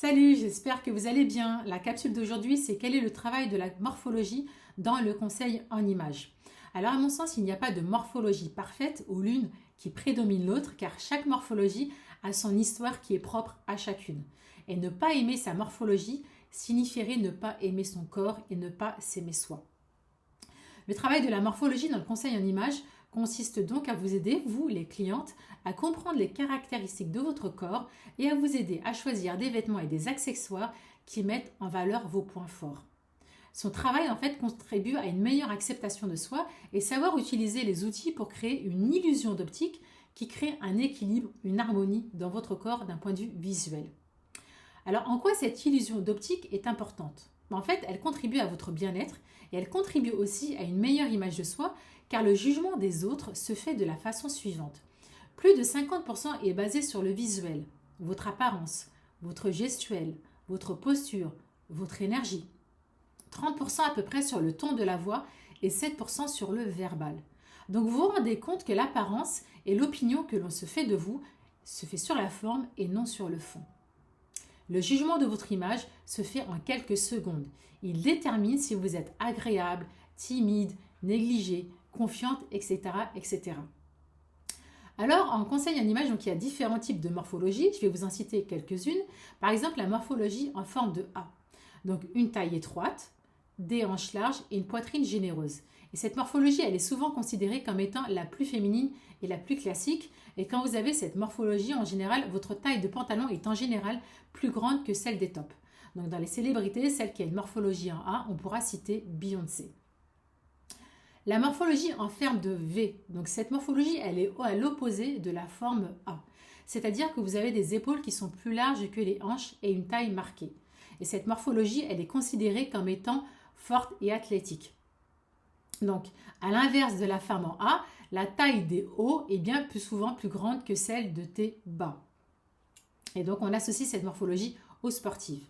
Salut, j'espère que vous allez bien. La capsule d'aujourd'hui, c'est quel est le travail de la morphologie dans le conseil en images. Alors à mon sens, il n'y a pas de morphologie parfaite ou l'une qui prédomine l'autre, car chaque morphologie a son histoire qui est propre à chacune. Et ne pas aimer sa morphologie signifierait ne pas aimer son corps et ne pas s'aimer soi. Le travail de la morphologie dans le conseil en images consiste donc à vous aider, vous les clientes, à comprendre les caractéristiques de votre corps et à vous aider à choisir des vêtements et des accessoires qui mettent en valeur vos points forts. Son travail en fait contribue à une meilleure acceptation de soi et savoir utiliser les outils pour créer une illusion d'optique qui crée un équilibre, une harmonie dans votre corps d'un point de vue visuel. Alors en quoi cette illusion d'optique est importante? En fait, elle contribue à votre bien-être et elle contribue aussi à une meilleure image de soi car le jugement des autres se fait de la façon suivante. Plus de 50% est basé sur le visuel, votre apparence, votre gestuelle, votre posture, votre énergie. 30% à peu près sur le ton de la voix et 7% sur le verbal. Donc vous vous rendez compte que l'apparence et l'opinion que l'on se fait de vous se fait sur la forme et non sur le fond. Le jugement de votre image se fait en quelques secondes. Il détermine si vous êtes agréable, timide, négligé, confiante, etc., etc. Alors, en conseil en image, donc, il y a différents types de morphologie. Je vais vous en citer quelques-unes. Par exemple, la morphologie en forme de A. Donc, une taille étroite, des hanches larges et une poitrine généreuse. Et cette morphologie, elle est souvent considérée comme étant la plus féminine et la plus classique. Et quand vous avez cette morphologie, en général, votre taille de pantalon est en général plus grande que celle des tops. Donc dans les célébrités, celle qui a une morphologie en A, on pourra citer Beyoncé. La morphologie en forme de V. Donc cette morphologie, elle est à l'opposé de la forme A. C'est-à-dire que vous avez des épaules qui sont plus larges que les hanches et une taille marquée. Et cette morphologie, elle est considérée comme étant forte et athlétique. Donc, à l'inverse de la femme en A, la taille des hauts est bien plus souvent plus grande que celle de tes bas. Et donc, on associe cette morphologie aux sportives.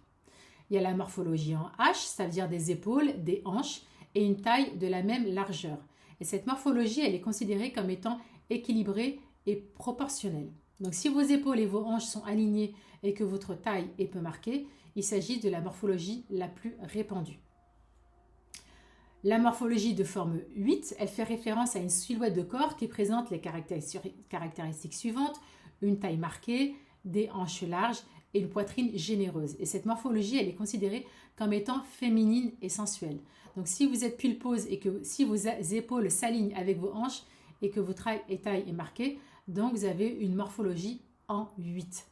Il y a la morphologie en H, ça veut dire des épaules, des hanches et une taille de la même largeur. Et cette morphologie, elle est considérée comme étant équilibrée et proportionnelle. Donc, si vos épaules et vos hanches sont alignées et que votre taille est peu marquée, il s'agit de la morphologie la plus répandue. La morphologie de forme 8, elle fait référence à une silhouette de corps qui présente les caractéristiques suivantes, une taille marquée, des hanches larges et une poitrine généreuse. Et cette morphologie, elle est considérée comme étant féminine et sensuelle. Donc si vous êtes pulpeuse et que si vos épaules s'alignent avec vos hanches et que votre taille est marquée, donc vous avez une morphologie en 8.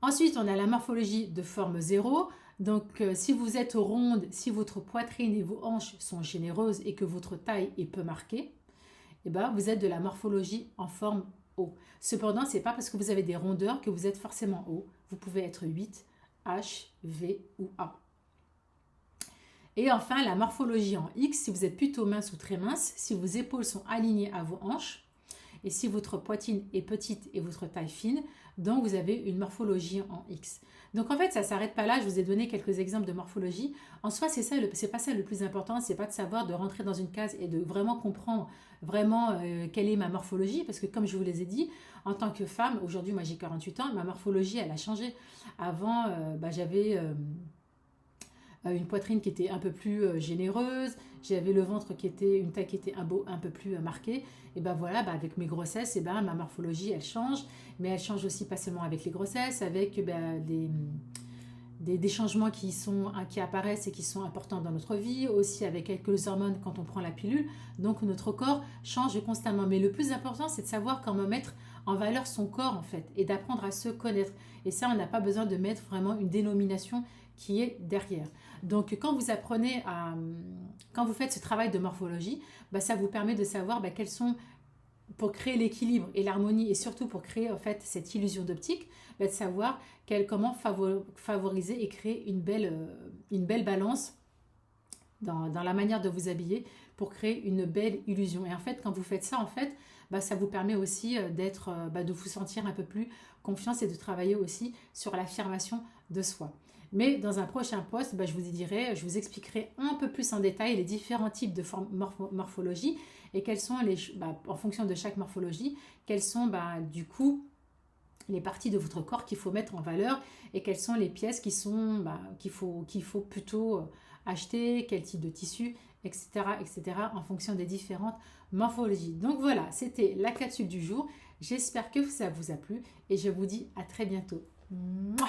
Ensuite, on a la morphologie de forme 0. Donc, si vous êtes ronde, si votre poitrine et vos hanches sont généreuses et que votre taille est peu marquée, eh ben, vous êtes de la morphologie en forme O. Cependant, ce n'est pas parce que vous avez des rondeurs que vous êtes forcément O. Vous pouvez être 8, H, V ou A. Et enfin, la morphologie en X, si vous êtes plutôt mince ou très mince, si vos épaules sont alignées à vos hanches, et si votre poitrine est petite et votre taille fine, donc vous avez une morphologie en X. Donc en fait, ça ne s'arrête pas là, je vous ai donné quelques exemples de morphologie. En soi, c'est pas ça le plus important, c'est pas de savoir de rentrer dans une case et de vraiment comprendre quelle est ma morphologie, parce que comme je vous les ai dit, en tant que femme, aujourd'hui moi j'ai 48 ans, ma morphologie elle a changé. Avant, j'avais une poitrine qui était un peu plus généreuse, j'avais le ventre qui était une taille qui était un peu plus marquée. Et ben voilà, avec mes grossesses, ma morphologie elle change, mais elle change aussi pas seulement avec les grossesses, avec des changements qui apparaissent et qui sont importants dans notre vie, aussi avec quelques hormones quand on prend la pilule. Donc notre corps change constamment. Mais le plus important, c'est de savoir comment mettre en valeur son corps en fait et d'apprendre à se connaître. Et ça, on n'a pas besoin de mettre vraiment une dénomination qui est derrière. Donc quand vous apprenez quand vous faites ce travail de morphologie, ça vous permet de savoir quels sont, pour créer l'équilibre et l'harmonie et surtout pour créer en fait cette illusion d'optique, de savoir comment favoriser et créer une belle balance dans la manière de vous habiller pour créer une belle illusion. Et en fait, quand vous faites ça, en fait, ça vous permet aussi de vous sentir un peu plus confiance et de travailler aussi sur l'affirmation de soi. Mais dans un prochain post, je vous expliquerai un peu plus en détail les différents types de morphologie et quelles sont en fonction de chaque morphologie, quelles sont du coup les parties de votre corps qu'il faut mettre en valeur et quelles sont les pièces qu'il faut plutôt acheter, quel type de tissu, etc., en fonction des différentes morphologies. Donc voilà, c'était la capsule du jour. J'espère que ça vous a plu et je vous dis à très bientôt. Mouah.